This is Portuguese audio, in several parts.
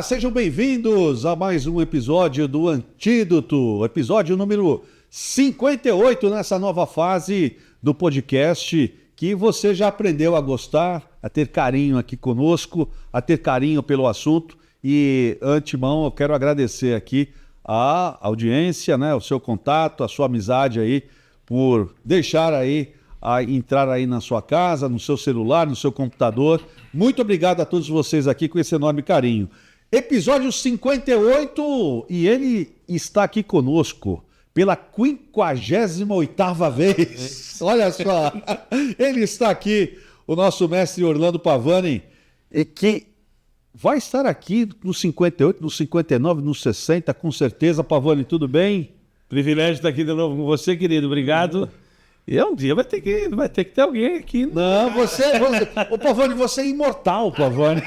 sejam bem-vindos a mais um episódio do Antídoto, episódio número 58 nessa nova fase do podcast que você já aprendeu a gostar, a ter carinho aqui conosco, a ter carinho pelo assunto e, antemão, eu quero agradecer aqui a audiência, né, o seu contato, a sua amizade aí, por deixar aí, entrar aí na sua casa, no seu celular, no seu computador. Muito obrigado a todos vocês aqui com esse enorme carinho. Episódio 58 e ele está aqui conosco pela 58ª vez. Olha só, ele está aqui, o nosso mestre Orlando Pavani, que vai estar aqui no 58, no 59, no 60, com certeza. Pavani, tudo bem? Privilégio estar aqui de novo com você, querido. Obrigado. E um dia vai ter que ter alguém aqui. Não, ô Pavani, você é imortal, Pavani.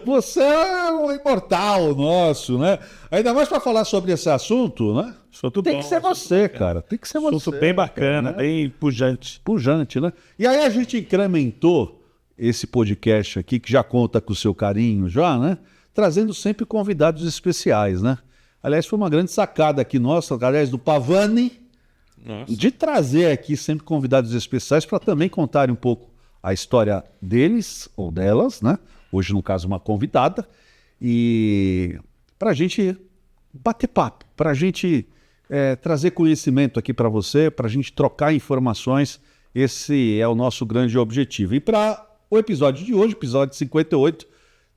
Você é um imortal nosso, né? Ainda mais para falar sobre esse assunto, né? Tem que ser você, cara. Tem que ser você. Assunto bem bacana, né? Bem pujante. Pujante, né? E aí a gente incrementou esse podcast aqui, que já conta com o seu carinho já, né? Trazendo sempre convidados especiais, né? Aliás, foi uma grande sacada aqui nossa, aliás, do Pavani, de trazer aqui sempre convidados especiais para também contarem um pouco a história deles ou delas, né? Hoje, no caso, uma convidada, e para a gente bater papo, para a gente trazer conhecimento aqui para você, para a gente trocar informações. Esse é o nosso grande objetivo. E para o episódio de hoje, episódio 58,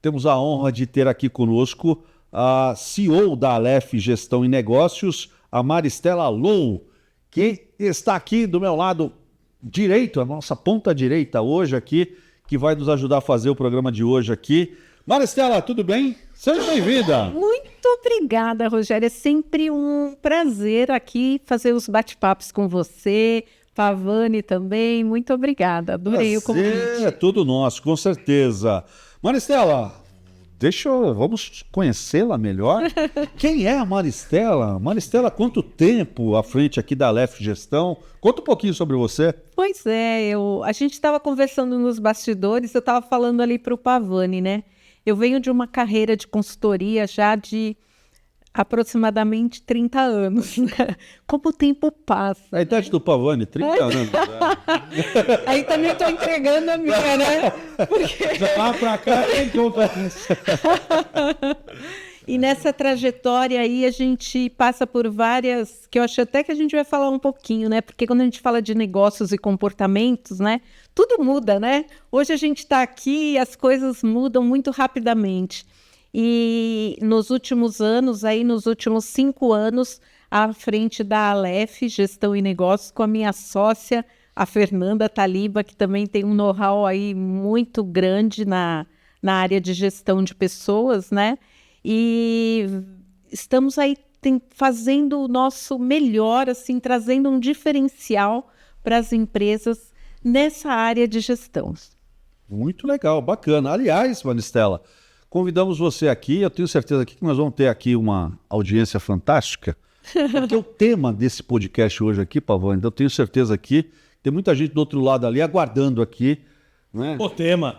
temos a honra de ter aqui conosco a CEO da Aleph Gestão e Negócios, a Maristela Lou, que está aqui do meu lado direito, a nossa ponta direita hoje aqui, que vai nos ajudar a fazer o programa de hoje aqui. Maristela, tudo bem? Seja bem-vinda. Muito obrigada, Rogério. É sempre um prazer aqui fazer os bate-papos com você, Pavani também. Muito obrigada. Adorei o convite. É tudo nosso, com certeza. Maristela, vamos conhecê-la melhor. Quem é a Maristela? Maristela, quanto tempo à frente aqui da Aleph Gestão? Conta um pouquinho sobre você. Pois é, a gente estava conversando nos bastidores, eu estava falando ali para o Pavani, né? Eu venho de uma carreira de consultoria já de aproximadamente 30 anos, né? Como o tempo passa. A idade do Pavani, 30 anos. Aí também estou entregando a minha, né? Porque... Já lá pra cá, quem conta? E nessa trajetória aí a gente passa por várias, que eu acho até que a gente vai falar um pouquinho, né? Porque quando a gente fala de negócios e comportamentos, né? Tudo muda, né? Hoje a gente está aqui e as coisas mudam muito rapidamente. E nos últimos anos, aí nos últimos 5 anos, à frente da Aleph Gestão e Negócios, com a minha sócia, a Fernanda Taliba, que também tem um know-how aí muito grande na área de gestão de pessoas, né? E estamos aí fazendo o nosso melhor, assim, trazendo um diferencial para as empresas nessa área de gestão. Muito legal, bacana. Aliás, Maristela, convidamos você aqui, eu tenho certeza que nós vamos ter aqui uma audiência fantástica, porque o tema desse podcast hoje aqui, Pavani, eu tenho certeza que tem muita gente do outro lado ali aguardando aqui, né? O tema,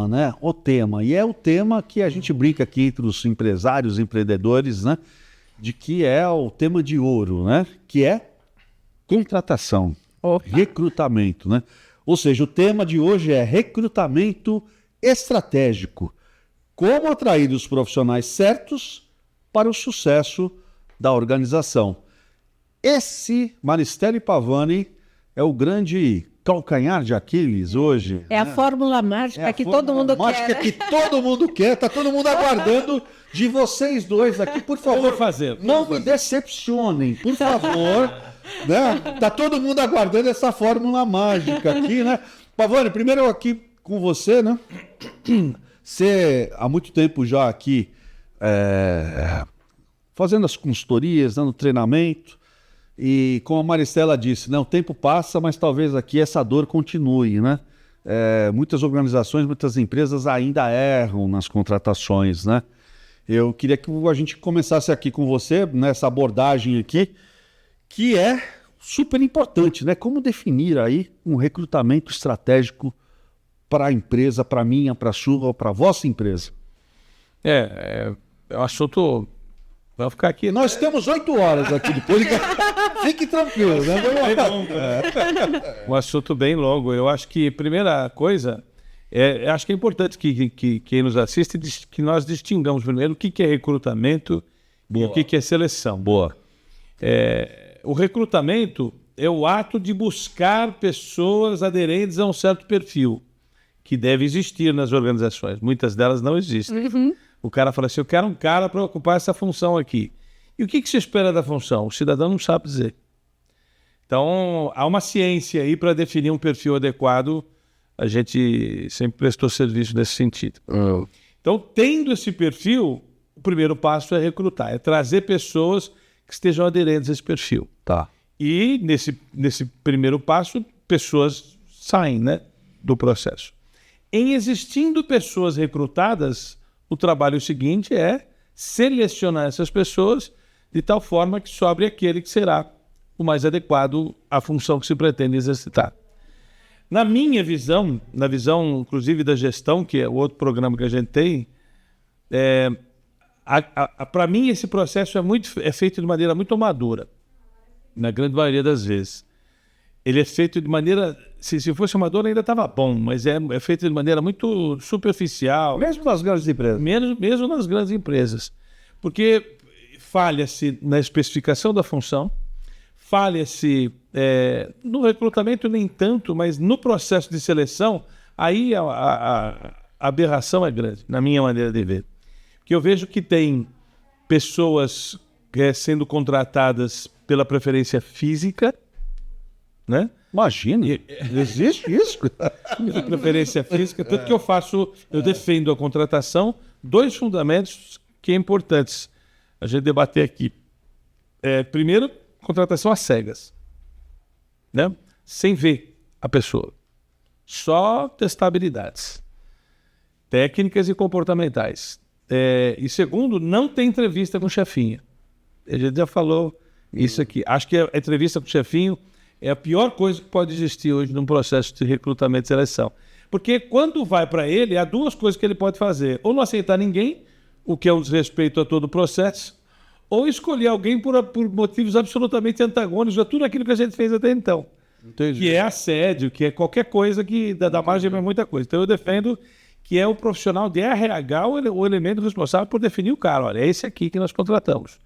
né? O tema. E é o tema que a gente brinca aqui entre os empresários, empreendedores, né? De que é o tema de ouro, né? Que é contratação, recrutamento, né? Ou seja, o tema de hoje é recrutamento estratégico. Como atrair os profissionais certos para o sucesso da organização. Esse, Maristela Pavani, é o grande calcanhar de Aquiles hoje. É, né? A fórmula mágica que todo mundo quer. Mágica que todo mundo quer, tá todo mundo aguardando de vocês dois aqui, por favor. Não me decepcionem, por favor. Né? Tá todo mundo aguardando essa fórmula mágica aqui, né? Pavani, primeiro aqui com você, né? Você há muito tempo já aqui fazendo as consultorias, dando treinamento, e como a Maristela disse, né, o tempo passa, mas talvez aqui essa dor continue, né? Muitas organizações, muitas empresas ainda erram nas contratações, né? Eu queria que a gente começasse aqui com você, nessa abordagem aqui, que é super importante, né? Como definir aí um recrutamento estratégico para a empresa, para a minha, para a sua ou para a vossa empresa? É um assunto... Vamos ficar aqui. Nós temos 8 horas aqui de podcast. Fique tranquilo, né? Um assunto bem longo. Eu acho que, primeira coisa, acho que é importante que quem nos assiste, que nós distingamos primeiro o que é recrutamento e o que é seleção. Boa. O recrutamento é o ato de buscar pessoas aderentes a um certo perfil que deve existir nas organizações. Muitas delas não existem. Uhum. O cara fala assim, eu quero um cara para ocupar essa função aqui. E o que se espera da função? O cidadão não sabe dizer. Então, há uma ciência aí para definir um perfil adequado. A gente sempre prestou serviço nesse sentido. Então, tendo esse perfil, o primeiro passo é recrutar, é trazer pessoas que estejam aderentes a esse perfil. Tá. E, nesse primeiro passo, pessoas saem, né, do processo. Em existindo pessoas recrutadas, o trabalho seguinte é selecionar essas pessoas de tal forma que sobre aquele que será o mais adequado à função que se pretende exercitar. Na minha visão, na visão inclusive da gestão, que é o outro programa que a gente tem, para mim esse processo é feito de maneira muito madura, na grande maioria das vezes. Ele é feito de maneira... Se fosse amador ainda estava bom, mas é feito de maneira muito superficial. Mesmo nas grandes empresas. Mesmo nas grandes empresas. Porque falha-se na especificação da função, falha-se no recrutamento nem tanto, mas no processo de seleção, aí a aberração é grande, na minha maneira de ver. Porque eu vejo que tem pessoas sendo contratadas pela preferência física, né? Imagina, existe isso? Preferência física, tanto que eu defendo a contratação, 2 fundamentos que é importantes a gente debater aqui. Primeiro, contratação às cegas, né? Sem ver a pessoa, só testar habilidades técnicas e comportamentais. E segundo, não tem entrevista com o chefinho. A gente já falou isso aqui. Acho que a entrevista com o chefinho é a pior coisa que pode existir hoje num processo de recrutamento e seleção. Porque quando vai para ele, há 2 coisas que ele pode fazer. Ou não aceitar ninguém, o que é um desrespeito a todo o processo, ou escolher alguém por motivos absolutamente antagônicos a tudo aquilo que a gente fez até então. Entendi. Que é assédio, que é qualquer coisa que dá margem para muita coisa. Então eu defendo que é o profissional de RH o elemento responsável por definir o cara. Olha, é esse aqui que nós contratamos.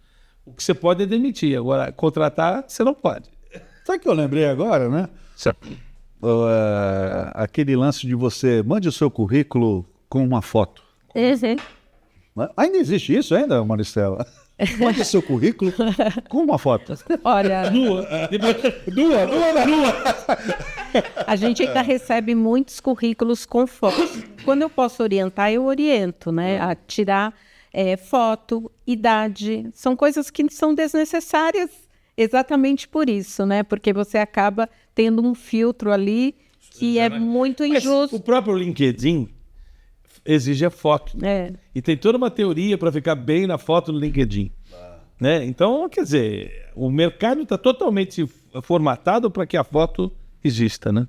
O que você pode é demitir. Agora, contratar, você não pode. Sabe o que eu lembrei agora, né? Certo. Aquele lance de você mande o seu currículo com uma foto. Uhum. Ainda existe isso ainda, Maristela? Mande o seu currículo com uma foto. Olha, Nua. a gente ainda recebe muitos currículos com fotos. Quando eu posso orientar, eu oriento, né? A tirar foto, idade. São coisas que são desnecessárias exatamente por isso, né? Porque você acaba tendo um filtro ali que é muito injusto. Mas o próprio LinkedIn exige a foto. E tem toda uma teoria para ficar bem na foto no LinkedIn. Né? Então, quer dizer, o mercado está totalmente formatado para que a foto exista, né?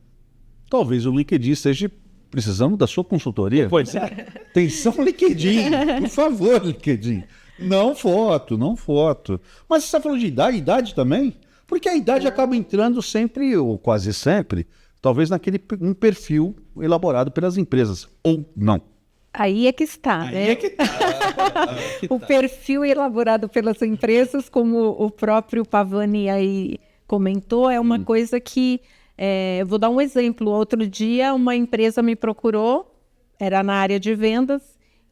Talvez o LinkedIn esteja precisando da sua consultoria. Pois é. Atenção, LinkedIn. Por favor, LinkedIn. Não foto. Mas você está falando de idade também? Porque a idade acaba entrando sempre, ou quase sempre, talvez um perfil elaborado pelas empresas, ou não. Aí é que está, Aí né? é que tá. O perfil elaborado pelas empresas, como o próprio Pavani aí comentou, é uma coisa que... eu vou dar um exemplo. Outro dia, uma empresa me procurou, era na área de vendas,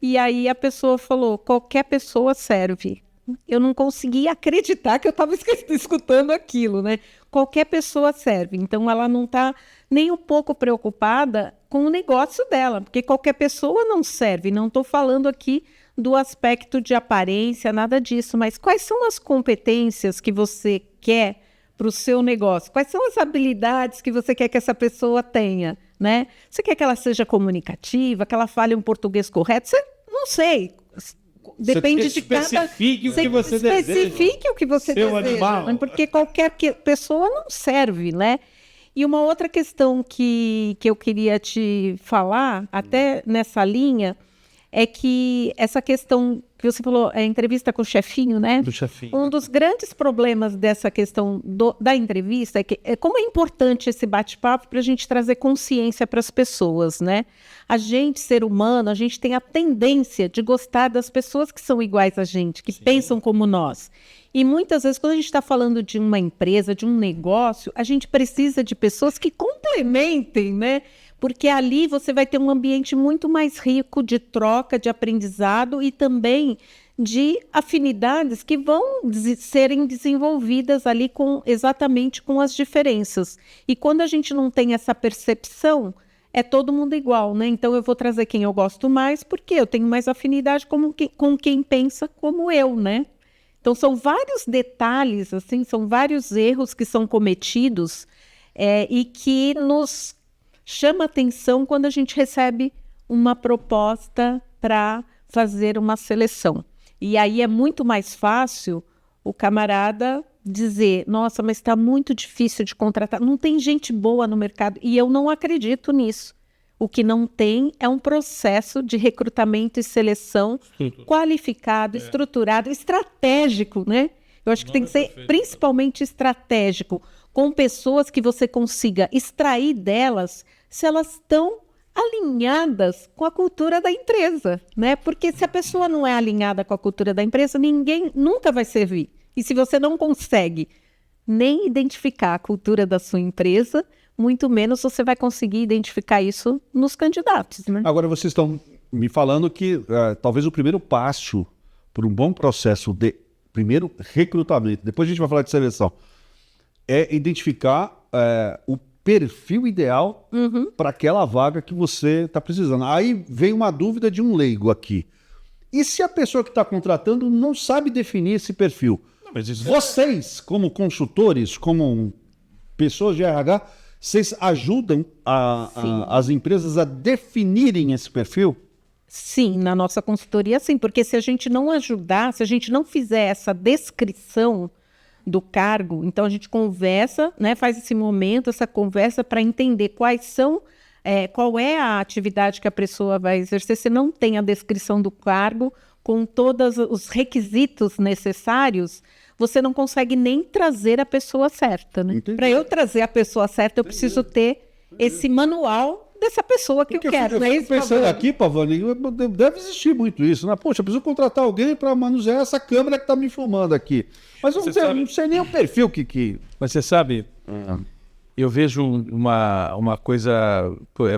e aí a pessoa falou, qualquer pessoa serve. Eu não conseguia acreditar que eu estava escutando aquilo, né? Qualquer pessoa serve. Então, ela não está nem um pouco preocupada com o negócio dela, porque qualquer pessoa não serve. Não estou falando aqui do aspecto de aparência, nada disso, mas quais são as competências que você quer para o seu negócio? Quais são as habilidades que você quer que essa pessoa tenha, né? Você quer que ela seja comunicativa, que ela fale um português correto? Você não sei. Depende de cada... Especifique o que você deseja. Especifique o que você deseja. Animal. Porque qualquer pessoa não serve, né? E uma outra questão que eu queria te falar, até nessa linha, é que essa questão que você falou, a entrevista com o chefinho, né? Do chefinho. Um dos grandes problemas dessa questão da entrevista é como é importante esse bate-papo para a gente trazer consciência para as pessoas, né? A gente, ser humano, a gente tem a tendência de gostar das pessoas que são iguais a gente, que pensam como nós. E muitas vezes, quando a gente está falando de uma empresa, de um negócio, a gente precisa de pessoas que complementem, né? Porque ali você vai ter um ambiente muito mais rico de troca, de aprendizado e também de afinidades que vão serem desenvolvidas ali exatamente com as diferenças. E quando a gente não tem essa percepção, é todo mundo igual, né? Então eu vou trazer quem eu gosto mais, porque eu tenho mais afinidade com quem pensa como eu, né? Então são vários detalhes, assim, são vários erros que são cometidos e que nos chama atenção quando a gente recebe uma proposta para fazer uma seleção. E aí é muito mais fácil o camarada dizer, nossa, mas está muito difícil de contratar, não tem gente boa no mercado, e eu não acredito nisso. O que não tem é um processo de recrutamento e seleção qualificado, estruturado, estratégico, né? Eu acho que tem que ser principalmente estratégico, com pessoas que você consiga extrair delas se elas estão alinhadas com a cultura da empresa, né? Porque se a pessoa não é alinhada com a cultura da empresa, ninguém nunca vai servir. E se você não consegue nem identificar a cultura da sua empresa, muito menos você vai conseguir identificar isso nos candidatos, né? Agora, vocês estão me falando que talvez o primeiro passo para um bom processo de primeiro recrutamento, depois a gente vai falar de seleção, é identificar o perfil ideal para aquela vaga que você está precisando. Aí vem uma dúvida de um leigo aqui. E se a pessoa que está contratando não sabe definir esse perfil? Não, mas isso... Vocês, como consultores, como pessoas de RH, vocês ajudam as empresas a definirem esse perfil? Sim, na nossa consultoria, sim. Porque se a gente não ajudar, se a gente não fizer essa descrição do cargo, então a gente conversa, né, faz esse momento, essa conversa para entender qual é a atividade que a pessoa vai exercer. Se não tem a descrição do cargo com todos os requisitos necessários, você não consegue nem trazer a pessoa certa, né? Para eu trazer a pessoa certa, eu preciso ter esse manual dessa pessoa que eu quero. Eu fico pensando aqui, Pavani, deve existir muito isso, né? Poxa, eu preciso contratar alguém para manusear essa câmera que está me filmando aqui. Mas eu não sei nem o perfil que... Mas você sabe, eu vejo uma coisa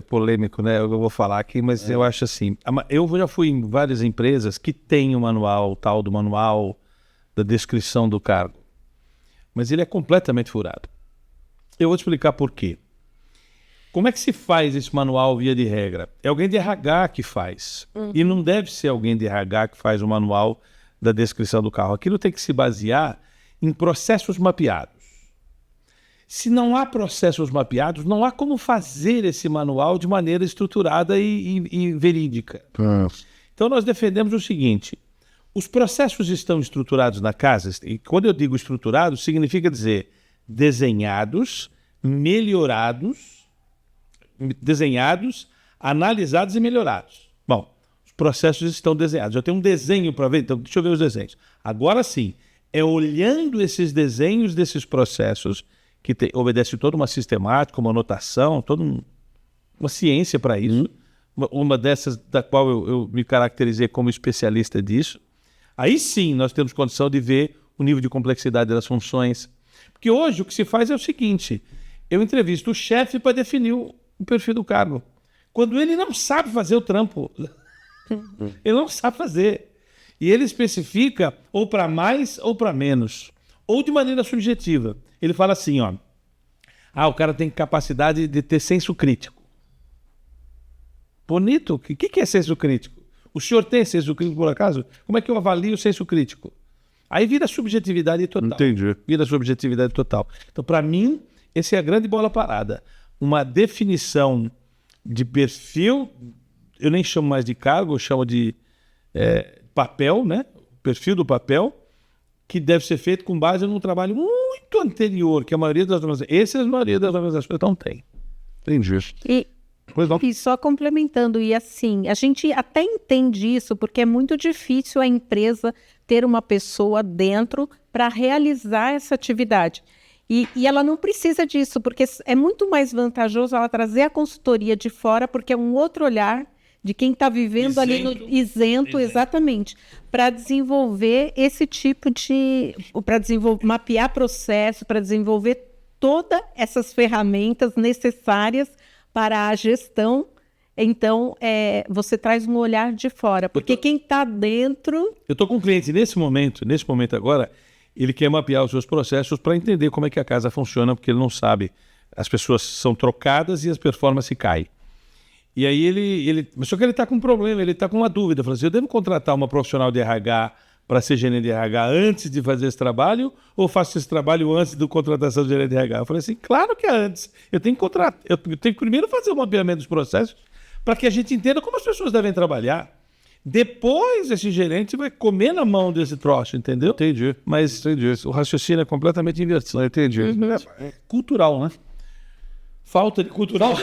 polêmico, né? Eu vou falar aqui, mas eu acho assim, eu já fui em várias empresas que tem o manual, tal do manual da descrição do cargo, mas ele é completamente furado. Eu vou te explicar por quê. Como é que se faz esse manual via de regra? É alguém de RH que faz. E não deve ser alguém de RH que faz o manual da descrição do carro. Aquilo tem que se basear em processos mapeados. Se não há processos mapeados, não há como fazer esse manual de maneira estruturada e verídica. Então nós defendemos o seguinte: os processos estão estruturados na casa, e quando eu digo estruturados, significa dizer desenhados, analisados e melhorados. Bom, os processos estão desenhados. Eu tenho um desenho para ver, então deixa eu ver os desenhos. Agora sim, é olhando esses desenhos desses processos que obedece toda uma sistemática, uma anotação, toda uma ciência para isso. Uma dessas da qual eu me caracterizei como especialista disso. Aí sim nós temos condição de ver o nível de complexidade das funções. Porque hoje o que se faz é o seguinte: eu entrevisto o chefe para definir o perfil do cargo. Quando ele não sabe fazer o trampo, ele não sabe fazer. E ele especifica ou para mais ou para menos, ou de maneira subjetiva. Ele fala assim, ó, o cara tem capacidade de ter senso crítico. Bonito. O que é senso crítico? O senhor tem senso crítico, por acaso? Como é que eu avalio o senso crítico? Aí vira subjetividade total. Entendi. Vira subjetividade total. Então, para mim, essa é a grande bola parada. Uma definição de perfil, eu nem chamo mais de cargo, eu chamo de papel, né? Perfil do papel, que deve ser feito com base num trabalho muito anterior, que a maioria das organizações não tem. Entendi. Pois não. E só complementando, e assim, a gente até entende isso, porque é muito difícil a empresa ter uma pessoa dentro para realizar essa atividade. E ela não precisa disso, porque é muito mais vantajoso ela trazer a consultoria de fora, porque é um outro olhar de quem está vivendo ali no isento, exatamente, para desenvolver esse tipo de... para mapear processo, para desenvolver todas essas ferramentas necessárias para a gestão. Então, você traz um olhar de fora, porque quem está dentro... Eu estou com um cliente nesse momento agora, ele quer mapear os seus processos para entender como é que a casa funciona, porque ele não sabe. As pessoas são trocadas e as performances caem. E aí só que ele está com um problema, ele está com uma dúvida. Fala assim, eu devo contratar uma profissional de RH para ser gerente de RH antes de fazer esse trabalho, ou faço esse trabalho antes da contratação de gerente de RH? Eu falei assim, claro que é antes. Eu tenho que primeiro fazer o mapeamento dos processos para que a gente entenda como as pessoas devem trabalhar. Depois esse gerente vai comer na mão desse troço, entendeu? Entendi. Mas o raciocínio é completamente invertido. Entendi. É cultural, né? Falta de cultural.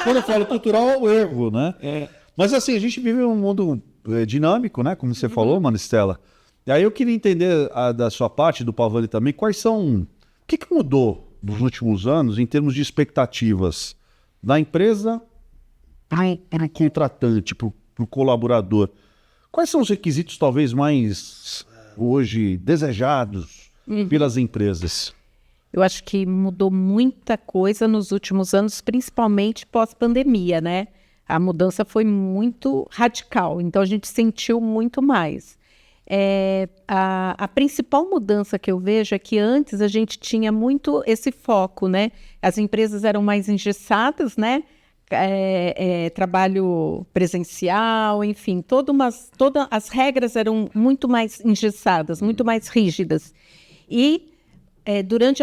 Quando eu falo cultural, é o erro, né? Mas assim, a gente vive um mundo dinâmico, né? Como você falou, Maristela. E aí eu queria entender da sua parte, do Pavani também, quais são... O que mudou nos últimos anos em termos de expectativas da empresa para o contratante, para o colaborador? Quais são os requisitos talvez mais hoje desejados pelas empresas? Eu acho que mudou muita coisa nos últimos anos, principalmente pós-pandemia, né? A mudança foi muito radical, então a gente sentiu muito mais. A principal mudança que eu vejo é que antes a gente tinha muito esse foco, né? As empresas eram mais engessadas, né? Trabalho presencial, enfim, todas as regras eram muito mais engessadas, muito mais rígidas. E durante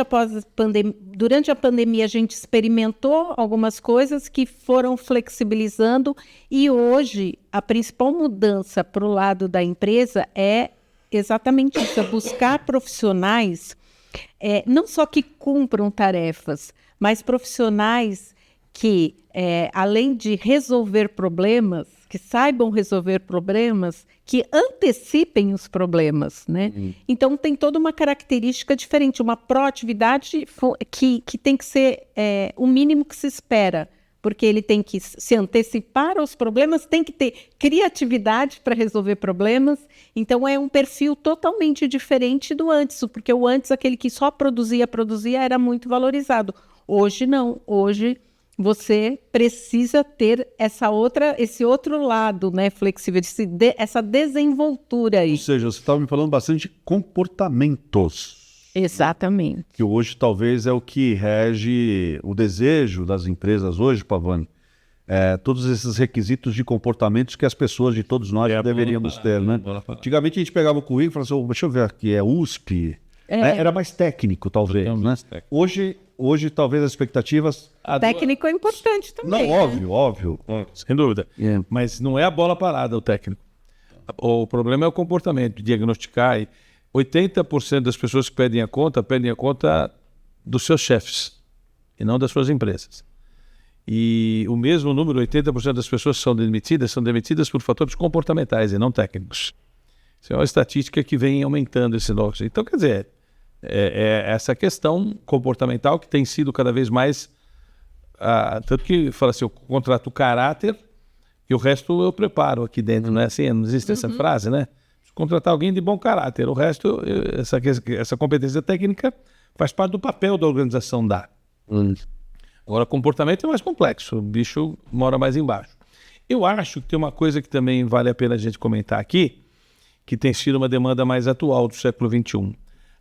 a pandemia a gente experimentou algumas coisas que foram flexibilizando, e hoje a principal mudança para o lado da empresa é exatamente isso, é buscar profissionais não só que cumpram tarefas, mas profissionais que, além de resolver problemas, que saibam resolver problemas, que antecipem os problemas, né? Então, tem toda uma característica diferente, uma proatividade que tem que ser o mínimo que se espera, porque ele tem que se antecipar aos problemas, tem que ter criatividade para resolver problemas. Então, é um perfil totalmente diferente do antes, porque o antes, aquele que só produzia, era muito valorizado. Hoje, não. Hoje, você precisa ter esse outro lado, né, flexível, essa desenvoltura aí. Ou seja, você estava me falando bastante de comportamentos. Exatamente. Que hoje talvez é o que rege o desejo das empresas hoje, Pavani. Todos esses requisitos de comportamentos que as pessoas, de todos nós, deveríamos ter, né? Antigamente a gente pegava o currículo e falava assim, deixa eu ver aqui, é USP. Era mais técnico, talvez, né? Hoje, talvez as expectativas... Técnico é importante também. Não, óbvio. Sem dúvida. Mas não é a bola parada o técnico. O problema é o comportamento, diagnosticar. 80% das pessoas que pedem a conta dos seus chefes e não das suas empresas. E o mesmo número, 80% das pessoas que são demitidas por fatores comportamentais e não técnicos. Isso é uma estatística que vem aumentando esse negócio. Então, quer dizer, essa questão comportamental que tem sido cada vez mais... tanto que fala assim, eu contrato o caráter e o resto eu preparo aqui dentro, não é assim? Não existe essa frase, né? Contratar alguém de bom caráter, o resto, essa competência técnica faz parte do papel da organização dar. Agora, comportamento é mais complexo, o bicho mora mais embaixo. Eu acho que tem uma coisa que também vale a pena a gente comentar aqui, que tem sido uma demanda mais atual do século XXI.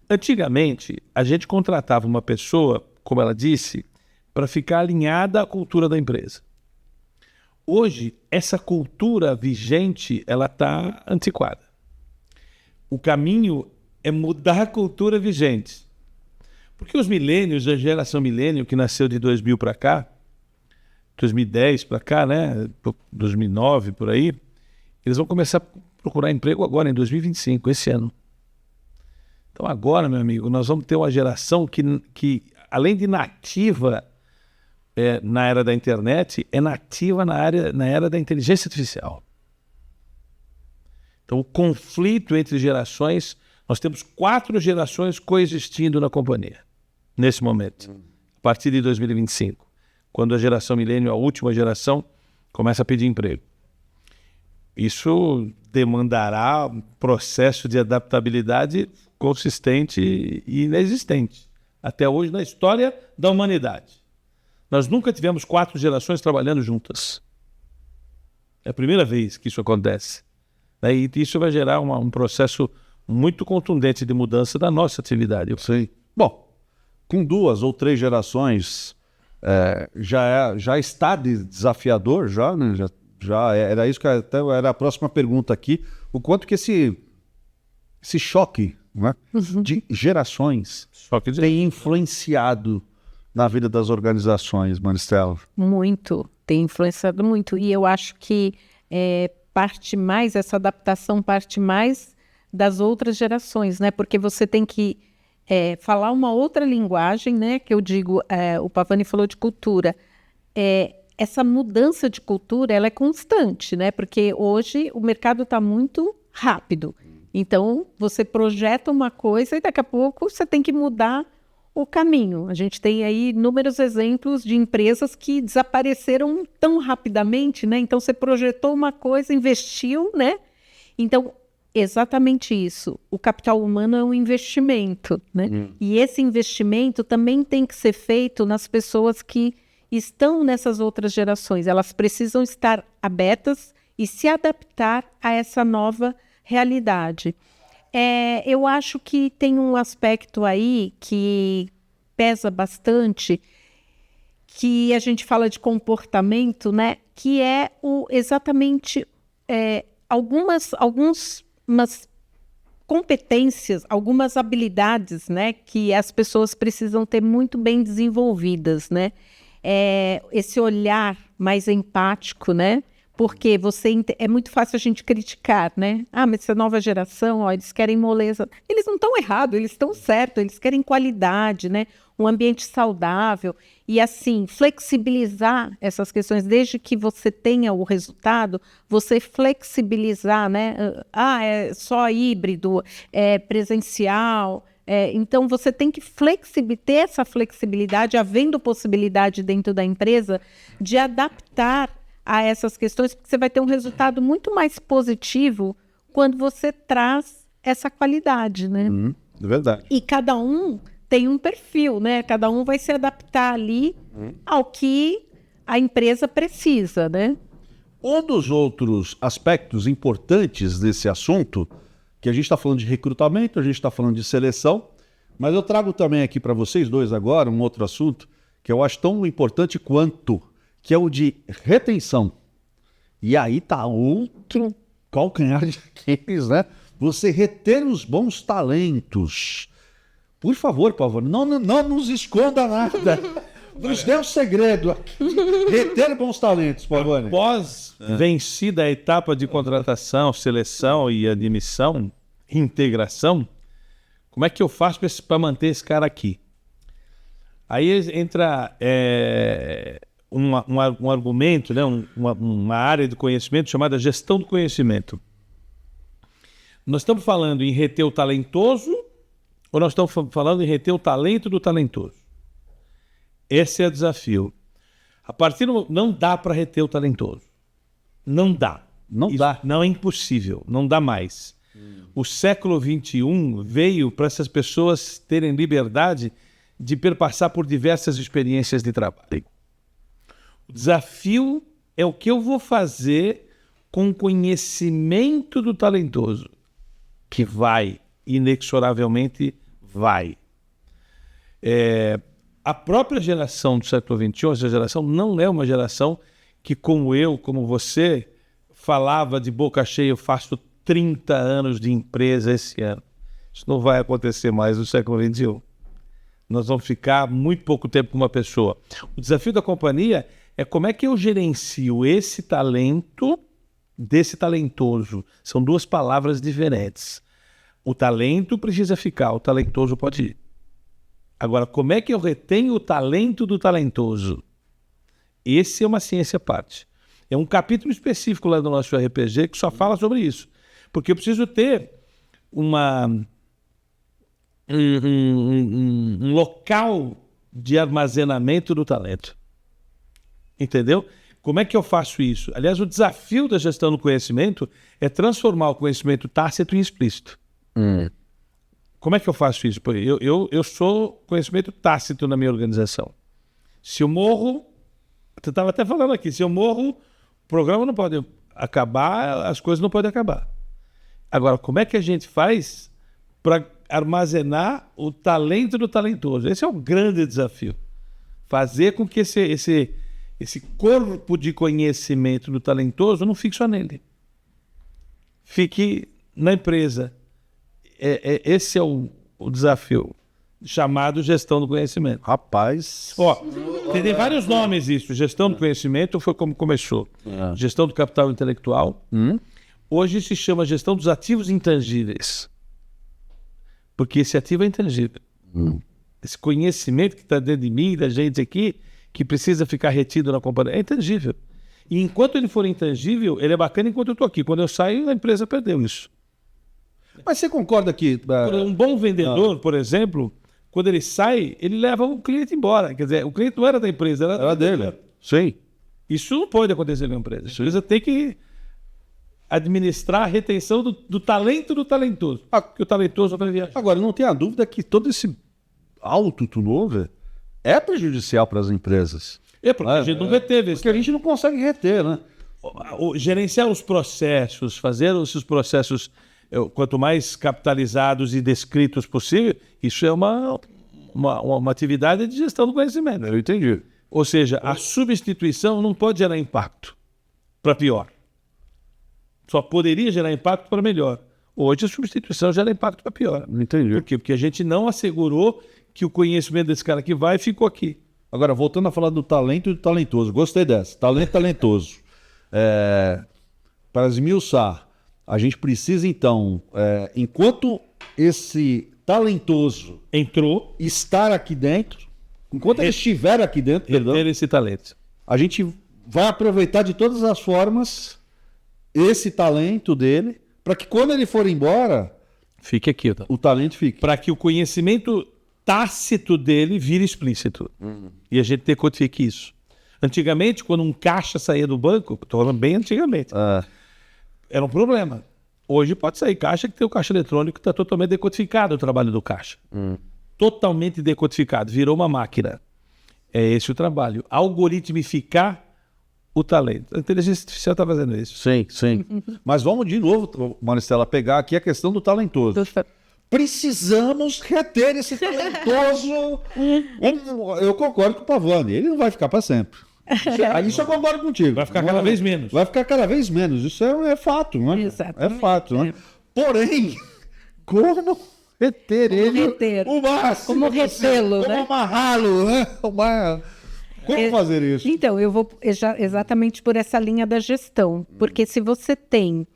Antigamente, a gente contratava uma pessoa, como ela disse, para ficar alinhada à cultura da empresa. Hoje, essa cultura vigente, ela está antiquada. O caminho é mudar a cultura vigente. Porque os milênios, a geração milênio, que nasceu de 2000 para cá, 2010 para cá, né, 2009 por aí, eles vão começar a procurar emprego agora, em 2025, esse ano. Então agora, meu amigo, nós vamos ter uma geração que além de nativa, na era da internet é nativa na era da inteligência artificial. Então, o conflito entre gerações, nós temos 4 gerações coexistindo na companhia, nesse momento, a partir de 2025, quando a geração milênio, a última geração, começa a pedir emprego. Isso demandará um processo de adaptabilidade consistente e inexistente, até hoje na história da humanidade. Nós nunca tivemos 4 gerações trabalhando juntas. É a primeira vez que isso acontece. E isso vai gerar um processo muito contundente de mudança da nossa atividade. Sim. Bom, com 2 ou 3 gerações, já está desafiador, já, né? Era isso que até era a próxima pergunta aqui. O quanto que esse choque, né, de gerações tem influenciado na vida das organizações, Maristela? Muito, tem influenciado muito. E eu acho que essa adaptação parte mais das outras gerações, né? Porque você tem que falar uma outra linguagem, né? Que eu digo, o Pavani falou de cultura. Essa mudança de cultura, ela é constante, né? Porque hoje o mercado está muito rápido. Então, você projeta uma coisa e daqui a pouco você tem que mudar o caminho. A gente tem aí inúmeros exemplos de empresas que desapareceram tão rapidamente, né? Então, você projetou uma coisa, investiu, né? Então, exatamente isso. O capital humano é um investimento, né? E esse investimento também tem que ser feito nas pessoas que estão nessas outras gerações. Elas precisam estar abertas e se adaptar a essa nova realidade. Eu acho que tem um aspecto aí que pesa bastante, que a gente fala de comportamento, né? Que é exatamente algumas competências, algumas habilidades, né? Que as pessoas precisam ter muito bem desenvolvidas, né? Esse olhar mais empático, né? Porque é muito fácil a gente criticar, né? Mas essa nova geração, eles querem moleza. Eles não estão errados, eles estão certos, eles querem qualidade, né? Um ambiente saudável. E assim, flexibilizar essas questões, desde que você tenha o resultado, você flexibilizar, né? É só híbrido, é presencial. Então, você tem que ter essa flexibilidade, havendo possibilidade dentro da empresa, de adaptar a essas questões, porque você vai ter um resultado muito mais positivo quando você traz essa qualidade, né? É verdade. E cada um tem um perfil, né? Cada um vai se adaptar ali ao que a empresa precisa, né? Um dos outros aspectos importantes desse assunto, que a gente está falando de recrutamento, a gente está falando de seleção, mas eu trago também aqui para vocês dois agora um outro assunto que eu acho tão importante quanto, que é o de retenção. E aí tá outro calcanhar de Aquiles, né? Você reter os bons talentos. Por favor, Pavani, não nos esconda nada. Nos dê um segredo aqui. Reter bons talentos, Pavani. Após vencida a etapa de contratação, seleção e admissão, integração, como é que eu faço para manter esse cara aqui? Aí entra um argumento, né? uma área de conhecimento chamada gestão do conhecimento. Nós estamos falando em reter o talentoso ou nós estamos falando em reter o talento do talentoso? Esse é o desafio. Não dá para reter o talentoso. Não dá. Não é impossível. Não dá mais. O século XXI veio para essas pessoas terem liberdade de perpassar por diversas experiências de trabalho. O desafio é o que eu vou fazer com o conhecimento do talentoso, que vai, inexoravelmente vai. A própria geração do século XXI, essa geração não é uma geração que, como eu, como você, falava de boca cheia, eu faço 30 anos de empresa esse ano. Isso não vai acontecer mais no século XXI. Nós vamos ficar muito pouco tempo com uma pessoa. O desafio da companhia é como é que eu gerencio esse talento desse talentoso. São duas palavras diferentes. O talento precisa ficar, o talentoso pode ir. Agora, como é que eu retenho o talento do talentoso? Esse é uma ciência à parte. É um capítulo específico lá do nosso RPG que só fala sobre isso. Porque eu preciso ter um local de armazenamento do talento. Entendeu? Como é que eu faço isso? Aliás, o desafio da gestão do conhecimento é transformar o conhecimento tácito em explícito. Como é que eu faço isso? Eu sou conhecimento tácito na minha organização. Se eu morro, você estava até falando aqui, se eu morro, o programa não pode acabar, as coisas não podem acabar. Agora, como é que a gente faz para armazenar o talento do talentoso? Esse é o grande desafio. Fazer com que esse corpo de conhecimento do talentoso não fique só nele. Fique na empresa. Esse é o desafio chamado gestão do conhecimento. Rapaz. Tem vários nomes isso. Gestão do conhecimento foi como começou. Gestão do capital intelectual. Hoje se chama gestão dos ativos intangíveis. Porque esse ativo é intangível. Esse conhecimento que está dentro de mim, da gente aqui, que precisa ficar retido na companhia, é intangível. E enquanto ele for intangível, ele é bacana enquanto eu estou aqui. Quando eu saio, a empresa perdeu isso. Mas você concorda que... Um bom vendedor, por exemplo, quando ele sai, ele leva o cliente embora. Quer dizer, o cliente não era da empresa, era dele. Sim. Isso não pode acontecer na empresa. A empresa tem que administrar a retenção do talento do talentoso. Porque o talentoso vai viajar. Agora, não tem a dúvida que todo esse alto turnover é prejudicial para as empresas. Porque a gente não reteve. Porque a gente não consegue reter, né? Gerenciar os processos, fazer esses processos quanto mais capitalizados e descritos possível, isso é uma atividade de gestão do conhecimento. Eu entendi. Ou seja, a substituição não pode gerar impacto para pior. Só poderia gerar impacto para melhor. Hoje a substituição gera impacto para pior. Entendi. Por quê? Porque a gente não assegurou que o conhecimento desse cara que vai ficou aqui. Agora, voltando a falar do talento e do talentoso. Gostei dessa. Talento e talentoso. Para esmiuçar, a gente precisa, então, enquanto esse talentoso entrou, estar aqui dentro, enquanto ele estiver aqui dentro, ter esse talento, a gente vai aproveitar de todas as formas esse talento dele, para que quando ele for embora, fique aqui. O talento fique. Para que o conhecimento tácito dele vire explícito. E a gente decodifique isso. Antigamente, quando um caixa saía do banco, estou falando bem antigamente, era um problema. Hoje pode sair caixa que tem o caixa eletrônico que está totalmente decodificado o trabalho do caixa. Totalmente decodificado, virou uma máquina. É esse o trabalho. Algoritmificar o talento. A inteligência artificial está fazendo isso. Sim, sim. Mas vamos de novo, Maristela, pegar aqui a questão do talentoso. Precisamos reter esse talentoso. Eu concordo com o Pavani, ele não vai ficar para sempre. Isso eu concordo contigo. Vai ficar cada vez menos. Vai ficar cada vez menos. Isso é fato, não é? Exatamente. É fato, não é? Porém, como reter ele o máximo? Como retê-lo, né? Como amarrá-lo, né? Como fazer isso? Então, eu vou exatamente por essa linha da gestão. Porque se você tem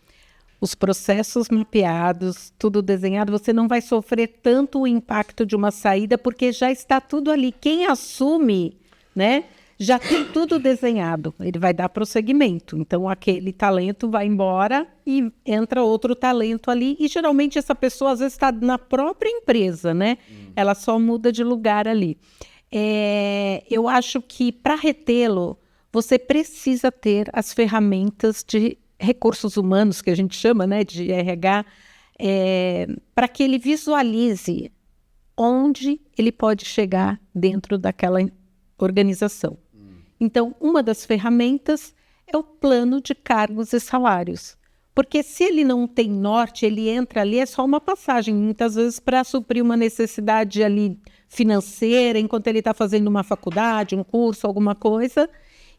os processos mapeados, tudo desenhado, você não vai sofrer tanto o impacto de uma saída, porque já está tudo ali. Quem assume, né, já tem tudo desenhado. Ele vai dar prosseguimento. Então, aquele talento vai embora e entra outro talento ali. E, geralmente, essa pessoa, às vezes, está na própria empresa, né? Ela só muda de lugar ali. Eu acho que, para retê-lo, você precisa ter as ferramentas de recursos humanos, que a gente chama, né, de RH, para que ele visualize onde ele pode chegar dentro daquela organização. Então, uma das ferramentas é o plano de cargos e salários. Porque se ele não tem norte, ele entra ali, é só uma passagem, muitas vezes para suprir uma necessidade ali financeira, enquanto ele está fazendo uma faculdade, um curso, alguma coisa,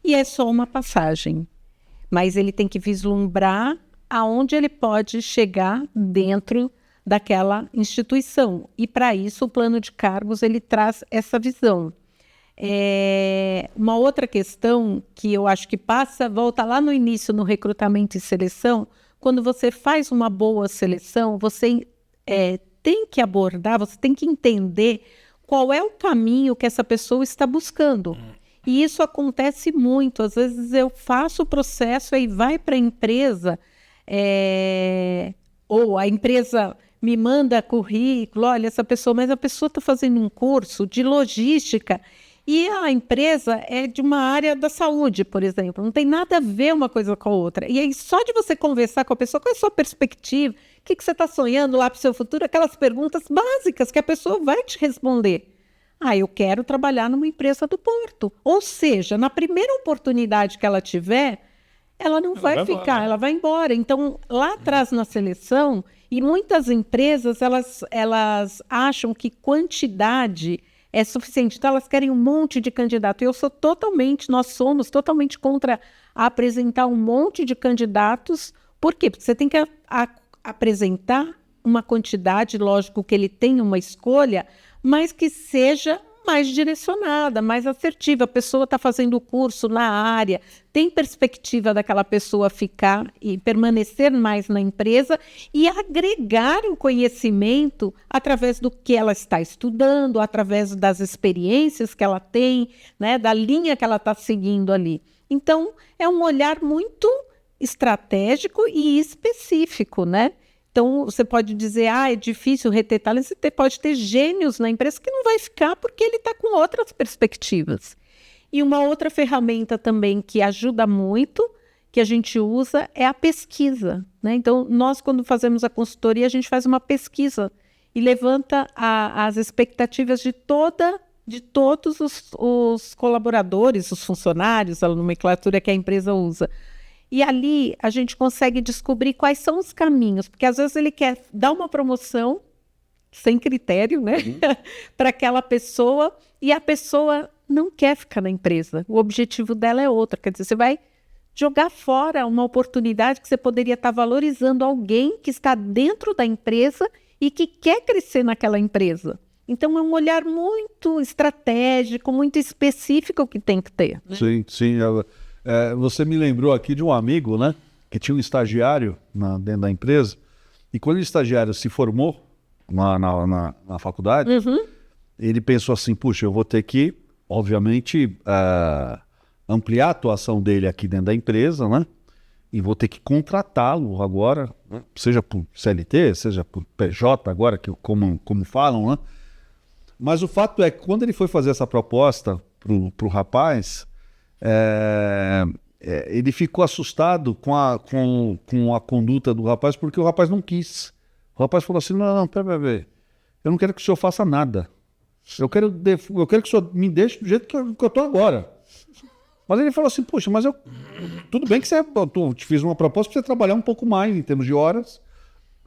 e é só uma passagem. Mas ele tem que vislumbrar aonde ele pode chegar dentro daquela instituição. E para isso o plano de cargos ele traz essa visão. Uma outra questão que eu acho que volta lá no início no recrutamento e seleção, quando você faz uma boa seleção, você tem que abordar, você tem que entender qual é o caminho que essa pessoa está buscando. E isso acontece muito. Às vezes eu faço o processo e vai para a empresa, ou a empresa me manda currículo, olha, essa pessoa, mas a pessoa está fazendo um curso de logística e a empresa é de uma área da saúde, por exemplo. Não tem nada a ver uma coisa com a outra. E aí, só de você conversar com a pessoa, qual é a sua perspectiva? O que você está sonhando lá para o seu futuro? Aquelas perguntas básicas que a pessoa vai te responder. Eu quero trabalhar numa empresa do Porto. Ou seja, na primeira oportunidade que ela tiver, ela não vai ficar, embora. Ela vai embora. Então, lá atrás na seleção, e muitas empresas, elas acham que quantidade é suficiente. Então, elas querem um monte de candidato. Nós somos totalmente contra apresentar um monte de candidatos. Por quê? Porque você tem que apresentar uma quantidade, lógico que ele tem uma escolha, mas que seja mais direcionada, mais assertiva. A pessoa está fazendo o curso na área, tem perspectiva daquela pessoa ficar e permanecer mais na empresa e agregar o conhecimento através do que ela está estudando, através das experiências que ela tem, né, da linha que ela está seguindo ali. Então, é um olhar muito estratégico e específico, né? Então, você pode dizer, é difícil reter talentos, você pode ter gênios na empresa que não vai ficar porque ele está com outras perspectivas. E uma outra ferramenta também que ajuda muito, que a gente usa, é a pesquisa, né? Então, nós, quando fazemos a consultoria, a gente faz uma pesquisa e levanta as expectativas de todos os colaboradores, os funcionários, a nomenclatura que a empresa usa. E ali a gente consegue descobrir quais são os caminhos, porque às vezes ele quer dar uma promoção sem critério, né, para aquela pessoa, e a pessoa não quer ficar na empresa. O objetivo dela é outro. Quer dizer, você vai jogar fora uma oportunidade que você poderia estar valorizando alguém que está dentro da empresa e que quer crescer naquela empresa. Então, é um olhar muito estratégico, muito específico que tem que ter. Né? Sim. Você me lembrou aqui de um amigo, né? Que tinha um estagiário dentro da empresa. E quando o estagiário se formou na faculdade, ele pensou assim, puxa, eu vou ter que, obviamente, ampliar a atuação dele aqui dentro da empresa, né? E vou ter que contratá-lo agora, né? Seja por CLT, seja por PJ agora, como falam, né? Mas o fato é que quando ele foi fazer essa proposta pro rapaz... ele ficou assustado com a conduta do rapaz, porque o rapaz não quis. O rapaz falou assim, não, pera, eu não quero que o senhor faça nada. Eu quero que o senhor me deixe do jeito que eu estou agora. Mas ele falou assim, poxa, mas tudo bem que eu te fiz uma proposta para você trabalhar um pouco mais em termos de horas,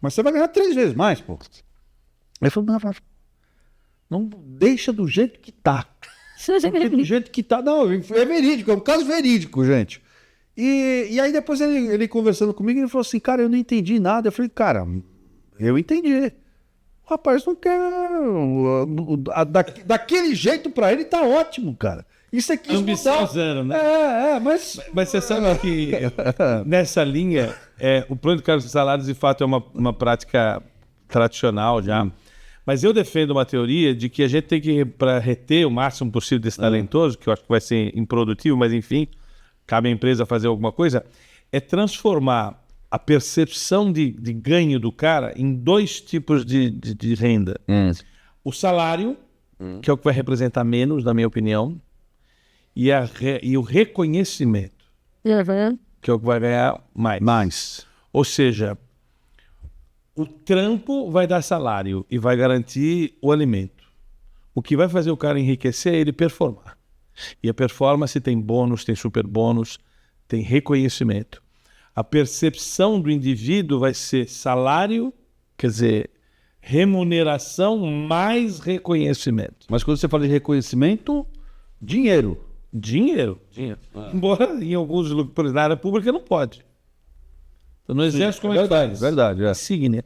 mas você vai ganhar 3 vezes mais, pô. Ele falou, não deixa do jeito que tá. Do jeito que tá, não, é verídico, é um caso verídico, gente. E aí depois ele conversando comigo, ele falou assim, cara, eu não entendi nada. Eu falei, cara, eu entendi. O rapaz não quer... Daquele jeito pra ele tá ótimo, cara. Isso aqui... Ambição zero, né? Mas você sabe que nessa linha, o plano de cargos e salários, de fato, é uma prática tradicional já. Mas eu defendo uma teoria de que a gente tem que, para reter o máximo possível desse talentoso, que eu acho que vai ser improdutivo, mas enfim, cabe à empresa fazer alguma coisa, é transformar a percepção de ganho do cara em 2 tipos de renda. O salário, que é o que vai representar menos, na minha opinião, e o reconhecimento, que é o que vai ganhar mais. Ou seja... O trampo vai dar salário e vai garantir o alimento. O que vai fazer o cara enriquecer é ele performar. E a performance tem bônus, tem super bônus, tem reconhecimento. A percepção do indivíduo vai ser salário, quer dizer, remuneração mais reconhecimento. Mas quando você fala de reconhecimento, dinheiro. Dinheiro. Embora em alguns lugares na área pública não pode. Então, no exército, como é que faz? Verdade. Insígnia.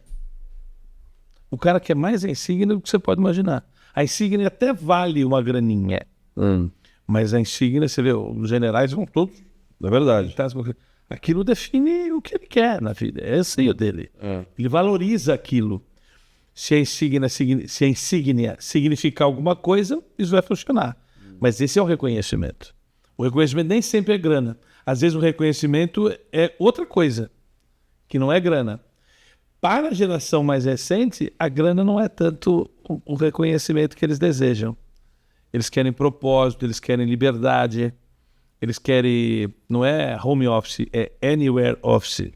O cara quer mais a insígnia do que você pode imaginar. A insígnia até vale uma graninha. Mas a insígnia, você vê, os generais vão todos... É verdade. Aquilo define o que ele quer na vida. Esse é o dele. Ele valoriza aquilo. Se a insígnia significar alguma coisa, isso vai funcionar. Mas esse é o reconhecimento. O reconhecimento nem sempre é grana. Às vezes o reconhecimento é outra coisa, que não é grana. Para a geração mais recente, a grana não é tanto o reconhecimento que eles desejam. Eles querem propósito, eles querem liberdade, eles querem... Não é home office, é anywhere office.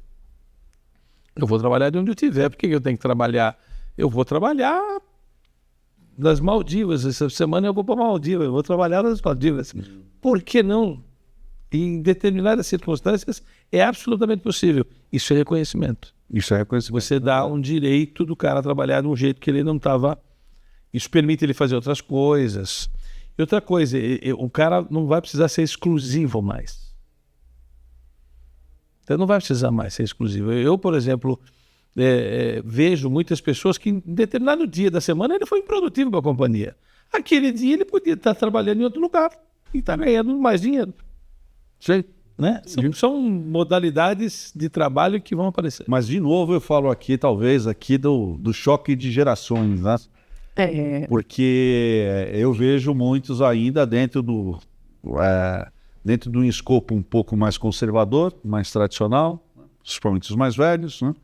Eu vou trabalhar de onde eu estiver. Por que eu tenho que trabalhar? Eu vou trabalhar nas Maldivas. Essa semana eu vou para Maldivas, eu vou trabalhar nas Maldivas. Por que não? Em determinadas circunstâncias é absolutamente possível. Isso é reconhecimento. Isso é reconhecimento. Você dá um direito do cara trabalhar de um jeito que ele não estava... Isso permite ele fazer outras coisas. E outra coisa, o cara não vai precisar ser exclusivo mais. Então não vai precisar mais ser exclusivo. Eu, por exemplo, vejo muitas pessoas que em determinado dia da semana ele foi improdutivo para a companhia. Aquele dia ele podia estar trabalhando em outro lugar e estar ganhando mais dinheiro. Sei. Né? São modalidades de trabalho que vão aparecer. Mas, de novo, eu falo aqui, talvez, aqui do choque de gerações, né? Porque eu vejo muitos ainda dentro de um escopo um pouco mais conservador, mais tradicional, principalmente os mais velhos, né?